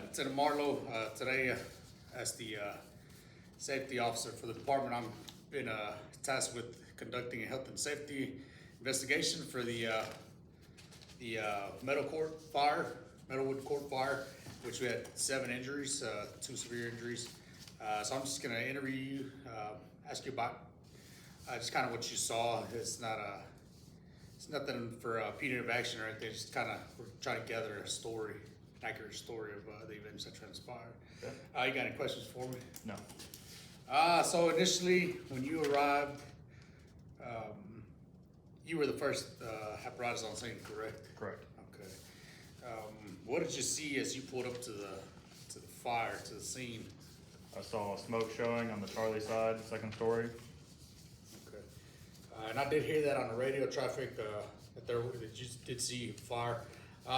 Lieutenant Marlowe. Today, as the safety officer for the department, I'm been tasked with conducting a health and safety investigation for the Meadowwood Court fire, which we had 7 injuries, 2 severe injuries. So I'm just going to interview you, ask you about just kind of what you saw. It's nothing for punitive action or anything. Just kind of we're trying to gather a story, an accurate story of the events that transpired. Okay. You got any questions for me? No. So initially, when you arrived, you were the first apparatus on scene, correct? Correct. Okay. What did you see as you pulled up to the fire, to the scene? I saw smoke showing on the Charlie side, second story. Okay. And I did hear that on the radio traffic that you did see fire.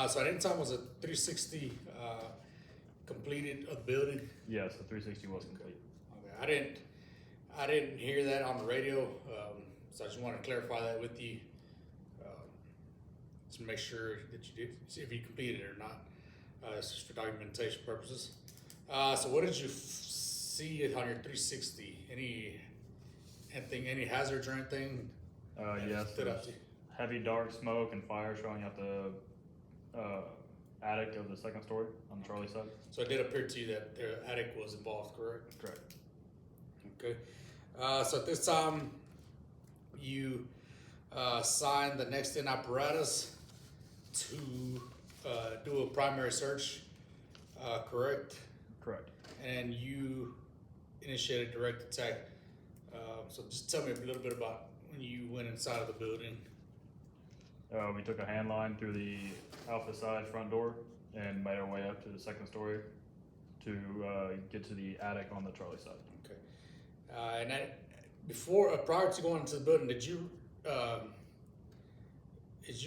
So at any time was a 360 completed of the building? Yes, the 360 was complete. Okay. I didn't hear that on the radio, so I just want to clarify that with you, to make sure that you did see if you completed it or not. It's just for documentation purposes. So what did you see on your 360? Any hazards or anything? Yes, there's heavy dark smoke and fire showing out the attic of the second story on the Charlie side. So it did appear to you that the attic was involved, correct? Correct. Okay. So at this time, you signed the next in apparatus to do a primary search, correct? Correct. And you initiated direct attack. So just tell me a little bit about when you went inside of the building. We took a hand line through the Alpha side front door and made our way up to the second story to get to the attic on the Charlie side. Okay. And prior to going into the building, did you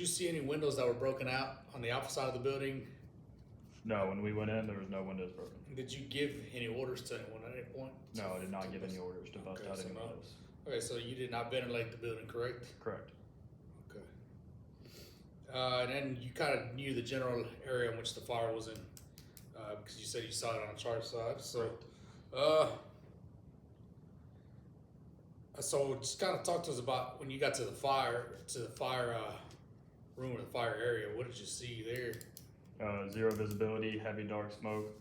see any windows that were broken out on the Alpha side of the building? No, when we went in, there was no windows broken. Did you give any orders to anyone at any point? No, I did not give any orders to bust out any windows. Okay, so you did not ventilate the building, correct? Correct. Okay. And then you kind of knew the general area in which the fire was in, because you said you saw it on the Charlie side. So, so just kind of talk to us about when you got to the fire room or the fire area. What did you see there? Zero visibility, heavy dark smoke.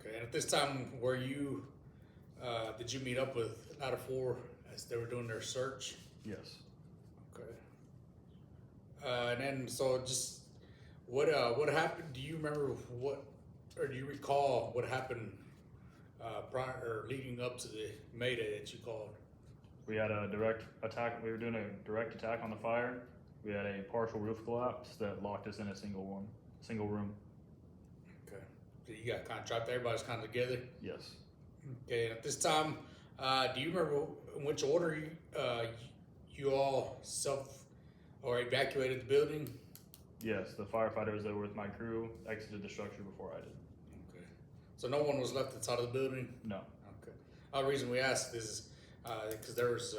Okay, and at this time, did you meet up with Ladder 4 as they were doing their search? Yes. Okay. And then, so just what happened? Do you remember or do you recall what happened prior or leading up to the Mayday that you called? We had a direct attack. We were doing a direct attack on the fire. We had a partial roof collapse that locked us in a single room. Okay. So you got kind of trapped. Everybody's kind of together. Yes. Okay. And at this time, do you remember in which order you all evacuated the building? Yes. The firefighters that were with my crew exited the structure before I did. Okay. So no one was left inside of the building? No. Okay. The reason we asked is because there's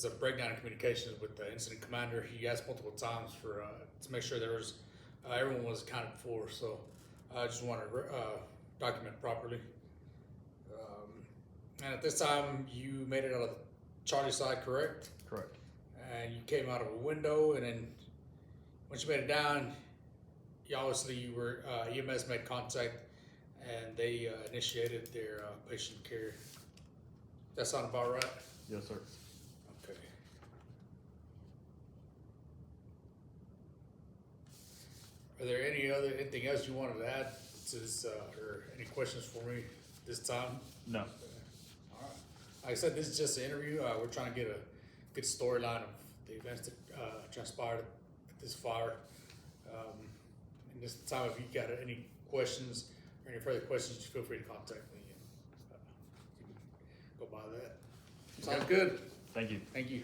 a breakdown in communications with the incident commander. He asked multiple times to make sure everyone was accounted for. So I just want to document properly. And at this time, you made it out of the Charlie side, correct? Correct. And you came out of a window, and then once you made it down, you were EMS made contact, and they initiated their patient care. That sound about right? Yes, sir. Okay. Are there anything else you wanted to add to this, or any questions for me this time? No. All right. Like I said, this is just an interview. We're trying to get a good storyline of the events that transpired at this fire. And this time, if you got any questions or any further questions, just feel free to contact me. And, you can go by that. Sounds good. Thank you. Thank you.